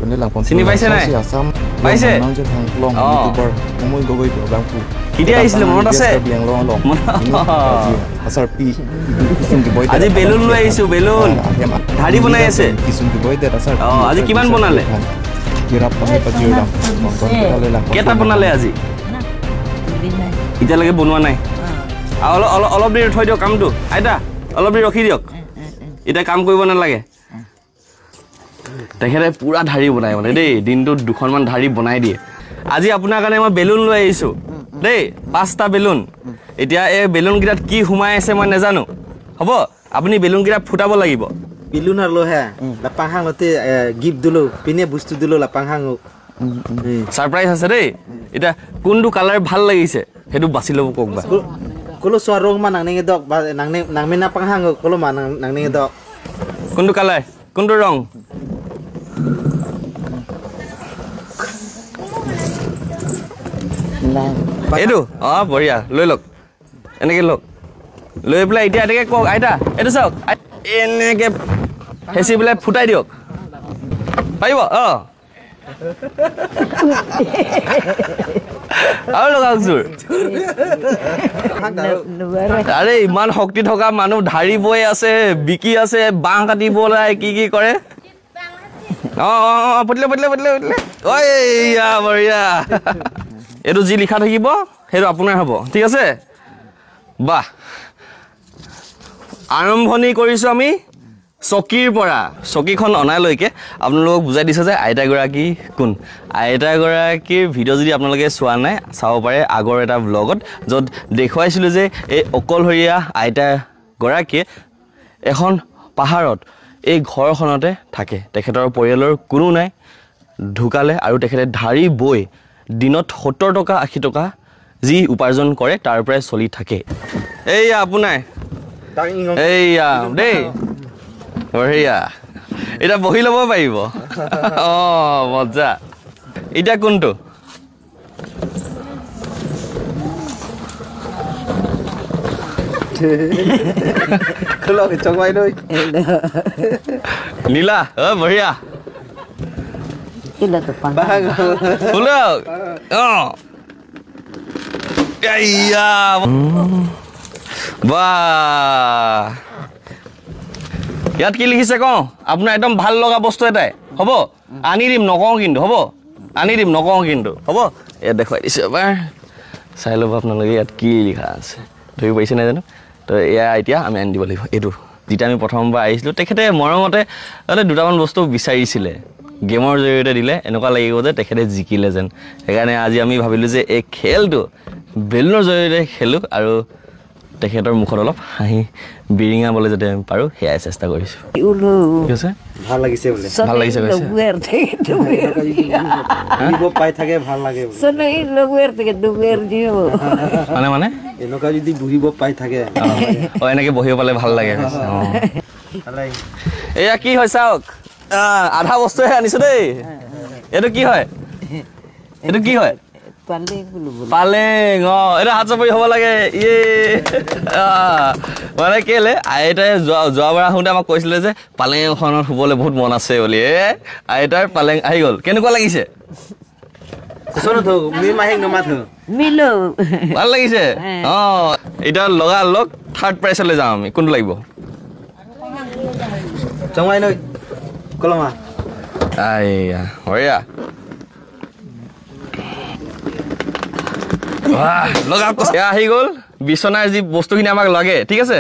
পন্তনে লাং পন্ত চিনি পাইছে নাই পাইছে নাম যে থাং লং ইউটিউবাৰ মই গগৈ প্ৰগ্ৰামটো কেতিয়া আহিছিলে মনত আছে আছাৰ পি কিছুম কি বৈ আজি বেলুন লৈ আহিছো বেলুন ধাৰি বনাই আছে কিছুম কি বৈ দে আছাৰ আজি কিমান বনালে কিৰা পানি পাজিৰাম পন্তনে লাং কেটা বনালে আজি ইতিয়ালৈকে বনোৱা নাই অলপ দেৰি থৈ দিয়ক কামটো আইতা অলপ দেৰি ৰখি দিয়ক এতিয়া কাম কৰিব নালাগে তেখেতে পুৰা ধাৰি বনাই মানে দেই দিনটোত দুখনমান ধাৰি বনাই দিয়ে আজি আপোনাৰ কাৰণে মই বেলুন লৈ আহিছো দেই 5টা বেলুন এতিয়া এই বেলুন গিটাত কি সোমাই আছে মই নাজানো হ'ব আপুনি বেলুন গিটা ফুটাব লাগিব বেলুন আৰু হে লাপাংহাঙতে গিফ্ট দিলো পিনে বস্তু দিলো লাপাংহাঙক সাৰপ্ৰাইজ আছে দেই এটা কোনটো কালাৰ ভাল লাগিছে হেতু বাছি লব ককবা কলো সোৰং মা নাংনে দক নাংনে নাংমেনা পাংহাঙক কলো মা নাংনে দক কোনটো কালাৰ কোনটো ৰং এইটো বঢ়িয়া লৈ লওক এনেকে লওক লৈ পেলাই এতিয়া এনেকে কওক আইতা এইটো চাওক এনেকে হেঁচি পেলাই ফুটাই দিয়ক পাৰিব আৰু লগাওক জোৰ আৰে ইমান শক্তি থকা মানুহ ধাৰি বৈ আছে বিকি আছে বাঁহ কাটিবলৈ কি কৰে পতিলে বঢ়িয়া এইটো যি লিখা থাকিব সেইটো আপোনাৰ হ'ব ঠিক আছে বাহ আৰম্ভণি কৰিছো আমি চকীৰ পৰা চকীখন অনালৈকে আপোনালোকক বুজাই দিছে যে আইতাগৰাকী কোন আইতাগৰাকীৰ ভিডিঅ' যদি আপোনালোকে চোৱা নাই চাব পাৰে আগৰ এটা ব্লগত য'ত দেখুৱাইছিলোঁ যে এই অকলশৰীয়া আইতাগৰাকীয়ে এখন পাহাৰত এই ঘৰখনতে থাকে তেখেতৰ পৰিয়ালৰ কোনো নাই ঢুকালে আৰু তেখেতে ধাৰি বৈ দিনত 70 টকা 80 টকা যি উপাৰ্জন কৰে তাৰ পৰাই চলি থাকে এইয়া আপোনাৰ এইয়া দেই বঢ়িয়া এটা বহি ল'ব পাৰিব মজা এতিয়া কোনটো নীলা বঢ়িয়া ইয়াত কি লিখিছে কওঁ আপোনাৰ একদম ভাল লগা বস্তু এটাই হ'ব আনি দিম নকওঁ কিন্তু হ'ব আনি দিম নকওঁ কিন্তু হ'ব ইয়াত দেখুৱাই দিছোঁ এবাৰ চাই ল'ব আপোনালোকে ইয়াত কি লিখা আছে ধৰিব পাৰিছে নাই জানো তো এয়া এতিয়া আমি আনি দিব লাগিব এইটো যেতিয়া আমি প্ৰথমবাৰ আহিছিলোঁ তেখেতে মৰমতে দুটামান বস্তু বিচাৰিছিলে গেমৰ জৰিয়তে দিলে এনেকুৱা লাগিব যে তেখেতে জিকিলে যেন সেইকাৰণে আজি আমি ভাবিলোঁ যে এই খেলটো বেলুনৰ জৰিয়তে খেলোঁ আৰু তেখেতৰ মুখত অলপ হাঁহি বিৰিঙাবলৈ যাতে আমি পাৰোঁ সেয়াই চেষ্টা কৰিছোঁ ভাল লাগিছে বোলে ভাল লাগিছে পাই থাকে ভাল লাগে মানে এনেকুৱা যদি বহিব পাই থাকে এনেকে বহিব পালে ভাল লাগে এয়া কি হয় চাওক আধা বস্তুহে আনিছো দেই এইটো কি হয় পালেং এইটো হাত চাপৰি হ'ব লাগে মানে কেলে আইতাই যোৱাবাৰ আহোঁতে আমাক কৈছিলে যে পালেং এখনত শুবলৈ বহুত মন আছে বুলি আইতাৰ পালেং আহি গ'ল কেনেকুৱা লাগিছে ভাল লাগিছে এতিয়া লগ থাৰ্ড প্ৰাইজলৈ যাওঁ আমি কোনটো লাগিব বঢ়িয়া আহি গ'ল বিচনাৰ যি বস্তুখিনি আমাক লাগে ঠিক আছে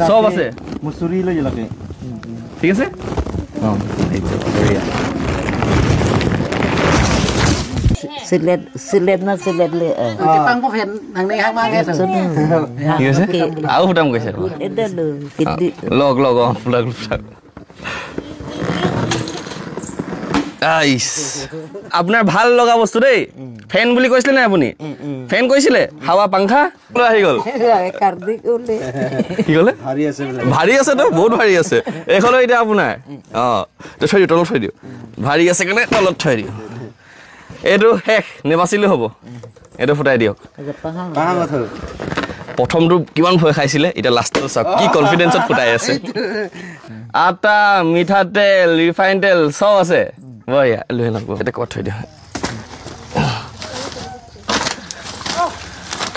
চব আছে ঠিক আছে আৰু ফুটাম কৈছে লগ আপোনাৰ ভাল লগা বস্তু দেই ফেন বুলি কৈছিলে নাই আপুনি ফেন কৈছিলে হাৱা পাংখা আহি গ'ল কি ক'লে ভাৰী আছে তো বহুত ভাৰী আছে এইখনো এতিয়া আপোনাৰ থৈ দিওঁ তলত থৈ দিওঁ ভাৰী আছে কাৰণে তলত থৈ দিওঁ এইটো শেষ নেবাচিলেও হ'ব এইটো ফুটাই দিয়ক প্ৰথমটো কিমান ভয় খাইছিলে এতিয়া লাষ্টত চাওক কি কনফিডেন্সত ফুটাই আছে আটা মিঠাতেল ৰিফাইন তেল সব আছে বঢ়িয়া লৈ লওক এটা কত থৈ দিয়া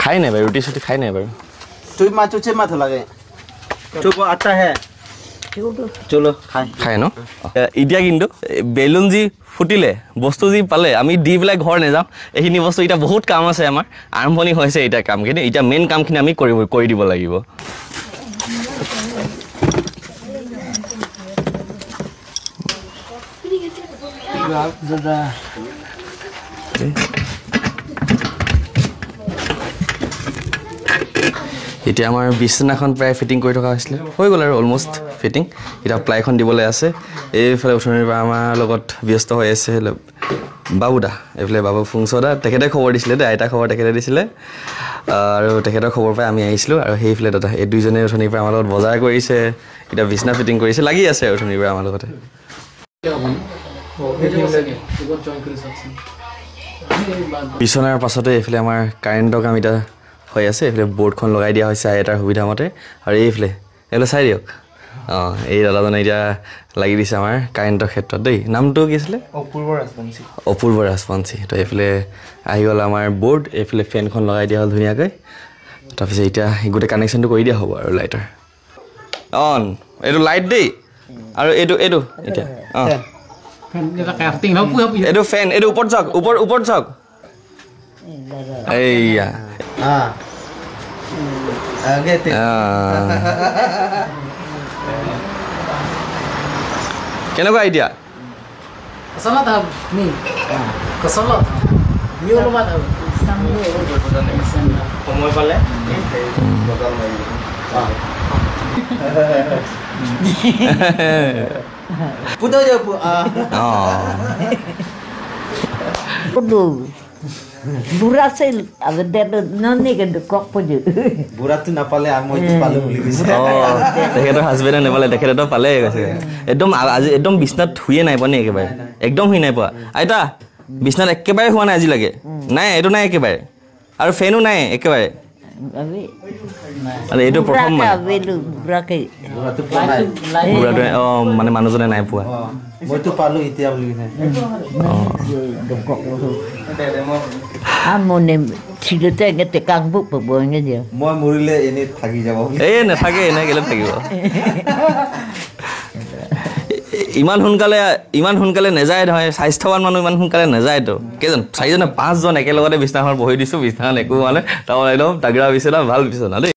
খাই নাই বাৰু ৰুটি চুটি খাই নাই বাৰু তুই মা চুচে মা লাগে তো আটা হে চলো খাই ন এতিয়া কিন্তু বেলুন যি ফুটিলে বস্তু যি পালে আমি দি পেলাই ঘৰ নেযাওঁ এইখিনি বস্তু এতিয়া বহুত কাম আছে আমাৰ আৰম্ভণি হৈছে এতিয়া কামখিনি এতিয়া মেইন কামখিনি আমি কৰি দিব লাগিব এতিয়া আমাৰ বিছনাখন প্ৰায় ফিটিং কৰি থকা হৈছিলে হৈ গ'ল আৰু অলমষ্ট ফিটিং এতিয়া প্লাইখন দিবলৈ আছে এইফালে উঠনিৰ পৰা আমাৰ লগত ব্যস্ত হৈ আছে বাবুদা এইফালে বাবু ফুংচদা তেখেতে খবৰ দিছিলে দেই আইতা খবৰ তেখেতে দিছিলে আৰু তেখেতৰ খবৰ পাই আমি আহিছিলোঁ আৰু সেইফালে দাদা এই দুইজনে উঠনিৰ পৰা আমাৰ লগত বজাৰ কৰিছে এতিয়া বিছনা ফিটিং কৰিছে লাগি আছে আৰু উঠনিৰ পৰা আমাৰ লগতে বিছনাৰ পাছতে এইফালে আমাৰ কাৰেণ্টৰ কাম এতিয়া হৈ আছে এইফালে বৰ্ডখন লগাই দিয়া হৈছে আইতাৰ সুবিধা মতে আৰু এইফালে চাই দিয়ক এই দাদাজনে এতিয়া লাগি দিছে আমাৰ কাৰেণ্টৰ ক্ষেত্ৰত দেই নামটো কি আছিলে অপূৰ্ব ৰাজবংশী তো এইফালে আহি গ'ল আমাৰ বৰ্ড এইফালে ফেনখন লগাই দিয়া হ'ল ধুনীয়াকৈ তাৰপিছত এতিয়া গোটেই কানেকশ্যনটো কৰি দিয়া হ'ব আৰু লাইটৰ অন এইটো লাইট দেই আৰু এইটো এতিয়া এইটো ফেন এইটো ওপৰত চাওক ওপৰত চাওক এইয়া কেনেকুৱা এতিয়া সময় পালে বুঢ়া আছিল কক বুঢ়াটো নাপালে মইতো পালো বুলি কৈছে তেখেতৰ হাজবেণ্ডে নাপালে তেখেতেতো পালে কৈছে একদম আজি একদম বিছনাত শুয়ে নাই পোৱা নে একেবাৰে একদম শুই নাই পোৱা আইতা বিছনাত একেবাৰে শুৱা নাই আজিলৈকে নাই এইটো নাই একেবাৰে আৰু ফেনো নাই একেবাৰে আৰু এইটো প্ৰথম মানে মানুহজনে নাই পোৱা মইতো পালো এতিয়া বুলি মই মৰিলে এনেই থাকি যাব এই নাথাকে এনে কেলে থাকিব ইমান সোনকালে নাযায় নহয় স্বাস্থ্যৱান মানুহ ইমান সোনকালে নাযায়তো কেইজন 4জন 5জন একেলগতে বিছনাখন বহি দিছোঁ বিছনাখন একো মানে তাৰমানে একদম তাগৰা বিছনা ভাল বিছনা দেই